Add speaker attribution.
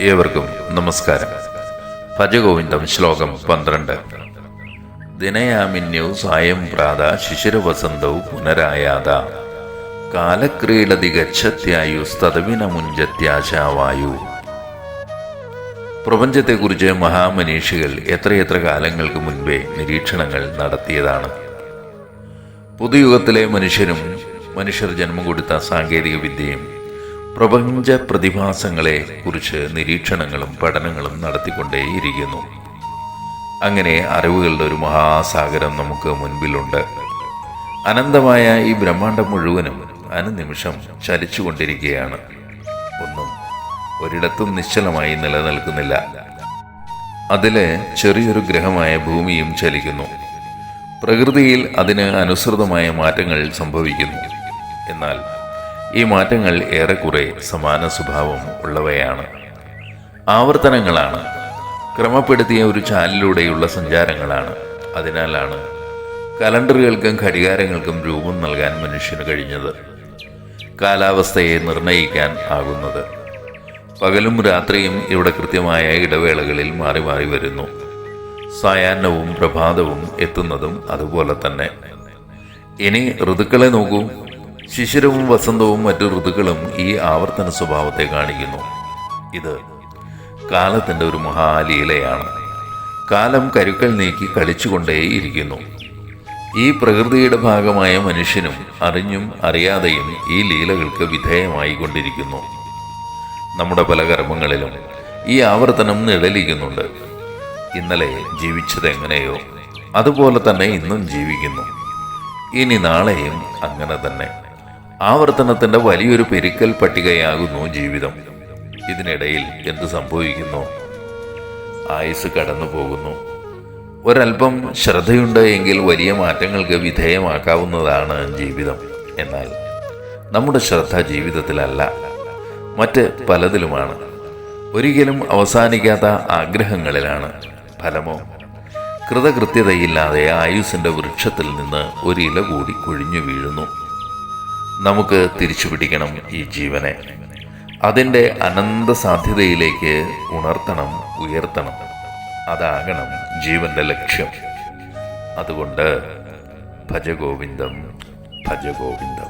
Speaker 1: ഏവർക്കും നമസ്കാരം. ഭജഗോവിന്ദം ശ്ലോകം 12. ദിനയാമിന്യൗ സായം പ്രാത ശിശിരവസന്തൗ പുനരായാത കാലക്രീഡതി ഗച്ഛത്യായുസ്തദവിനമുഞ്ചത്യാശാവായു. പ്രപഞ്ചത്തെക്കുറിച്ച് മഹാമനീഷികൾ എത്രയെത്ര കാലങ്ങൾക്ക് മുൻപേ നിരീക്ഷണങ്ങൾ നടത്തിയതാണ്. പുതുയുഗത്തിലെ മനുഷ്യർ ജന്മം കൊടുത്ത സാങ്കേതിക വിദ്യയും പ്രപഞ്ച പ്രതിഭാസങ്ങളെ കുറിച്ച് നിരീക്ഷണങ്ങളും പഠനങ്ങളും നടത്തിക്കൊണ്ടേയിരിക്കുന്നു. അങ്ങനെ അറിവുകളുടെ ഒരു മഹാസാഗരം നമുക്ക് മുൻപിലുണ്ട്. അനന്തമായ ഈ ബ്രഹ്മാണ്ടം മുഴുവനും അനുനിമിഷം ചലിച്ചുകൊണ്ടിരിക്കുകയാണ്. ഒന്നും ഒരിടത്തും നിശ്ചലമായി നിലനിൽക്കുന്നില്ല. അതിലെ ചെറിയൊരു ഗ്രഹമായ ഭൂമിയും ചലിക്കുന്നു. പ്രകൃതിയിൽ അതിന് അനുസൃതമായ മാറ്റങ്ങൾ സംഭവിക്കുന്നു. എന്നാൽ ഈ മാറ്റങ്ങൾ ഏറെക്കുറെ സമാന സ്വഭാവം ഉള്ളവയാണ്. ആവർത്തനങ്ങളാണ്, ക്രമപ്പെടുത്തിയ ഒരു ചാലിലൂടെയുള്ള സഞ്ചാരങ്ങളാണ്. അതിനാലാണ് കലണ്ടറുകൾക്കും ഘടികാരങ്ങൾക്കും രൂപം നൽകാൻ മനുഷ്യന് കഴിഞ്ഞത്, കാലാവസ്ഥയെ നിർണയിക്കാൻ ആകുന്നത്. പകലും രാത്രിയും ഇവിടെ കൃത്യമായ ഇടവേളകളിൽ മാറി മാറി വരുന്നു. സായാഹ്നവും പ്രഭാതവും എത്തുന്നതും അതുപോലെ തന്നെ. ഇനി ഋതുക്കളെ നോക്കൂ. ശിശിരവും വസന്തവും മറ്റു ഋതുക്കളും ഈ ആവർത്തന സ്വഭാവത്തെ കാണിക്കുന്നു. ഇത് കാലത്തിൻ്റെ ഒരു മഹാലീലയാണ്. കാലം കരുക്കൾ നീക്കി കളിച്ചുകൊണ്ടേയിരിക്കുന്നു. ഈ പ്രകൃതിയുടെ ഭാഗമായ മനുഷ്യനും അറിഞ്ഞും അറിയാതെയും ഈ ലീലകൾക്ക് വിധേയമായി കൊണ്ടിരിക്കുന്നു. നമ്മുടെ പല കർമ്മങ്ങളിലും ഈ ആവർത്തനം നിഴലിക്കുന്നുണ്ട്. ഇന്നലെ ജീവിച്ചത് എങ്ങനെയോ അതുപോലെ തന്നെ ഇന്നും ജീവിക്കുന്നു. ഇനി നാളെയും അങ്ങനെ തന്നെ. ആവർത്തനത്തിൻ്റെ വലിയൊരു പെരുക്കൽ പട്ടികയാകുന്നു ജീവിതം. ഇതിനിടയിൽ എന്ത് സംഭവിക്കുന്നു? ആയുസ് കടന്നു പോകുന്നു. ഒരൽപ്പം ശ്രദ്ധയുണ്ട് എങ്കിൽ വലിയ മാറ്റങ്ങൾക്ക് വിധേയമാക്കാവുന്നതാണ് ജീവിതം. എന്നാൽ നമ്മുടെ ശ്രദ്ധ ജീവിതത്തിലല്ല, മറ്റ് പലതിലുമാണ്. ഒരിക്കലും അവസാനിക്കാത്ത ആഗ്രഹങ്ങളിലാണ്. ഫലമോ കൃതകൃത്യതയില്ലാതെ ആയുസ്സിൻ്റെ വൃക്ഷത്തിൽ നിന്ന് ഒരില കൂടി കൊഴിഞ്ഞു വീഴുന്നു. നമുക്ക് തിരിച്ചു പിടിക്കണം ഈ ജീവനെ. അതിൻ്റെ അനന്ത സാധ്യതയിലേക്ക് ഉണർത്തണം, ഉയർത്തണം. അതാകണം ജീവന്റെ ലക്ഷ്യം. അതുകൊണ്ട് ഭജഗോവിന്ദം, ഭജഗോവിന്ദം.